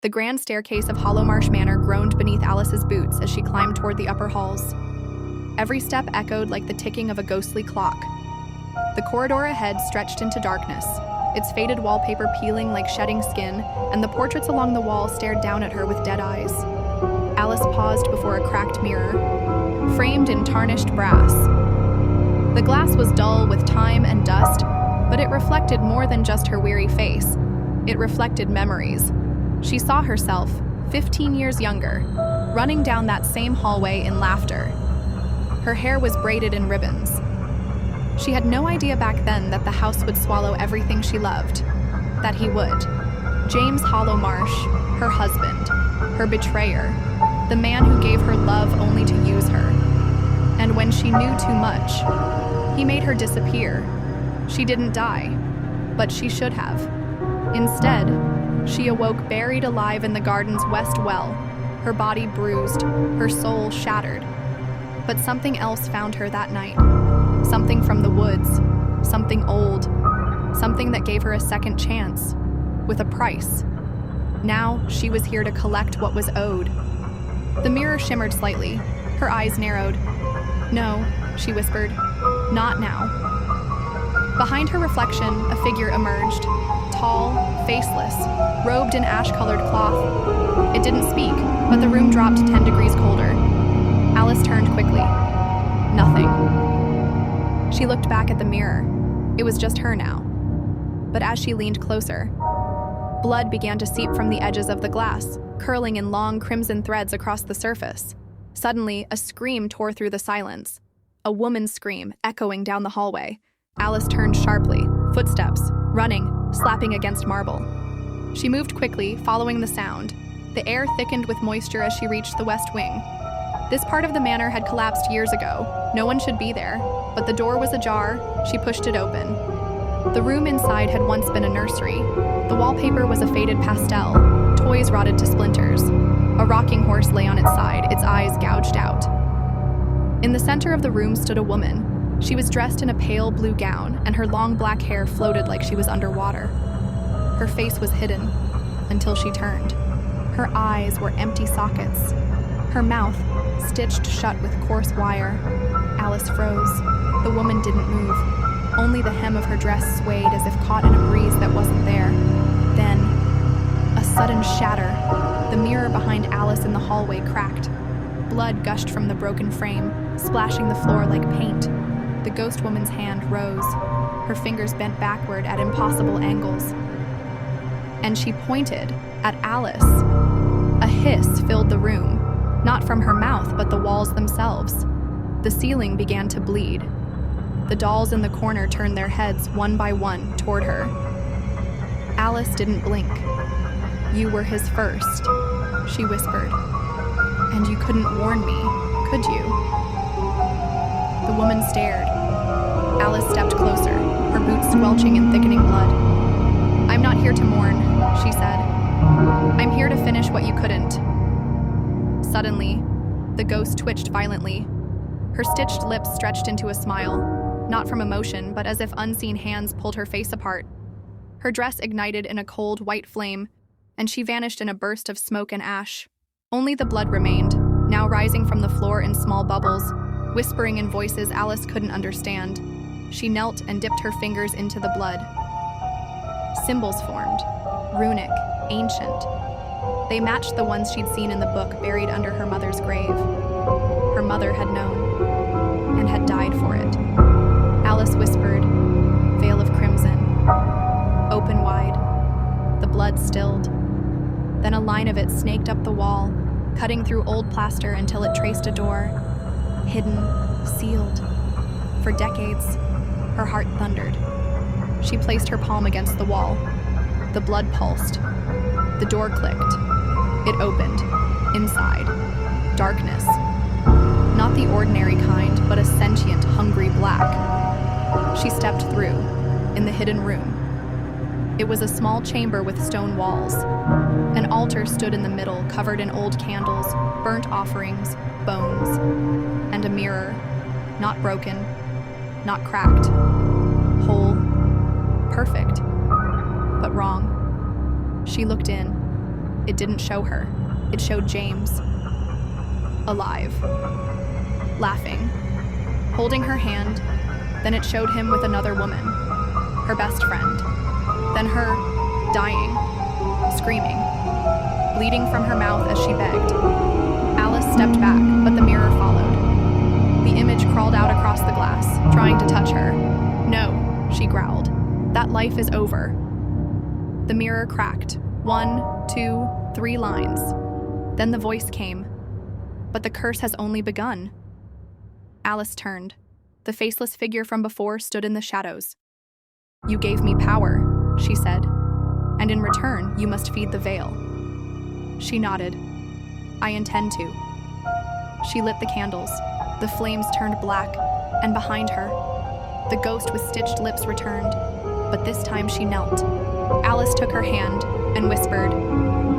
The grand staircase of Hollowmarsh Manor groaned beneath Alice's boots as she climbed toward the upper halls. Every step echoed like the ticking of a ghostly clock. The corridor ahead stretched into darkness, its faded wallpaper peeling like shedding skin, and the portraits along the wall stared down at her with dead eyes. Alice paused before a cracked mirror, framed in tarnished brass. The glass was dull with time and dust, but it reflected more than just her weary face. It reflected memories. She saw herself, 15 years younger, running down that same hallway in laughter. Her hair was braided in ribbons. She had no idea back then that the house would swallow everything she loved. That he would. James Hollowmarsh, her husband, her betrayer, the man who gave her love only to use her. And when she knew too much, he made her disappear. She didn't die, but she should have. Instead, she awoke buried alive in the garden's west well, her body bruised, her soul shattered. But something else found her that night. Something from the woods, something old, something that gave her a second chance, with a price. Now, she was here to collect what was owed. The mirror shimmered slightly, her eyes narrowed. "No," she whispered, "not now." Behind her reflection, a figure emerged, tall, faceless, robed in ash-colored cloth. It didn't speak, but the room dropped 10 degrees colder. Alice turned quickly. Nothing. She looked back at the mirror. It was just her now. But as she leaned closer, blood began to seep from the edges of the glass, curling in long crimson threads across the surface. Suddenly, a scream tore through the silence. A woman's scream, echoing down the hallway. Alice turned sharply, footsteps, running, slapping against marble. She moved quickly, following the sound. The air thickened with moisture as she reached the west wing. This part of the manor had collapsed years ago. No one should be there, but the door was ajar. She pushed it open. The room inside had once been a nursery. The wallpaper was a faded pastel, toys rotted to splinters. A rocking horse lay on its side, its eyes gouged out. In the center of the room stood a woman. She was dressed in a pale blue gown, and her long black hair floated like she was underwater. Her face was hidden, until she turned. Her eyes were empty sockets. Her mouth, stitched shut with coarse wire. Alice froze. The woman didn't move. Only the hem of her dress swayed as if caught in a breeze that wasn't there. Then, a sudden shatter. The mirror behind Alice in the hallway cracked. Blood gushed from the broken frame, splashing the floor like paint. The ghost woman's hand rose, her fingers bent backward at impossible angles. And she pointed at Alice. A hiss filled the room, not from her mouth, but the walls themselves. The ceiling began to bleed. The dolls in the corner turned their heads one by one toward her. Alice didn't blink. "You were his first," she whispered. "And you couldn't warn me, could you?" The woman stared. Alice stepped closer, her boots squelching in thickening blood. "I'm not here to mourn," she said. "I'm here to finish what you couldn't." Suddenly, the ghost twitched violently. Her stitched lips stretched into a smile, not from emotion, but as if unseen hands pulled her face apart. Her dress ignited in a cold, white flame, and she vanished in a burst of smoke and ash. Only the blood remained, now rising from the floor in small bubbles, whispering in voices Alice couldn't understand. She knelt and dipped her fingers into the blood. Symbols formed, runic, ancient. They matched the ones she'd seen in the book buried under her mother's grave. Her mother had known, and had died for it. Alice whispered, "Veil of crimson." Open wide. The blood stilled. Then a line of it snaked up the wall, cutting through old plaster until it traced a door. Hidden, sealed. For decades, her heart thundered. She placed her palm against the wall. The blood pulsed. The door clicked. It opened. Inside, darkness. Not the ordinary kind, but a sentient, hungry black. She stepped through, in the hidden room. It was a small chamber with stone walls. An altar stood in the middle, covered in old candles, burnt offerings, bones, and a mirror, not broken, not cracked, whole, perfect, but wrong. She looked in. it didn't show her. It showed James. Alive. Laughing. Holding her hand. Then it showed him with another woman. Her best friend. Then her, dying. Screaming. Bleeding from her mouth as she begged. Alice stepped back, but the mirror followed. The image crawled out across the glass, trying to touch her. No, she growled. That life is over. The mirror cracked. 1, 2, 3 lines. Then the voice came. But the curse has only begun. Alice turned. The faceless figure from before stood in the shadows. You gave me power, she said. And in return, you must feed the veil. She nodded. I intend to. She lit the candles. The flames turned black, and behind her, the ghost with stitched lips returned, but this time she knelt. Alice took her hand and whispered,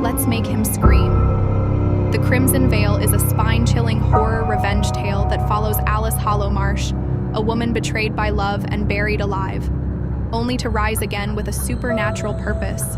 "Let's make him scream." The Crimson Veil is a spine-chilling horror revenge tale that follows Alice Hollowmarsh, a woman betrayed by love and buried alive, only to rise again with a supernatural purpose.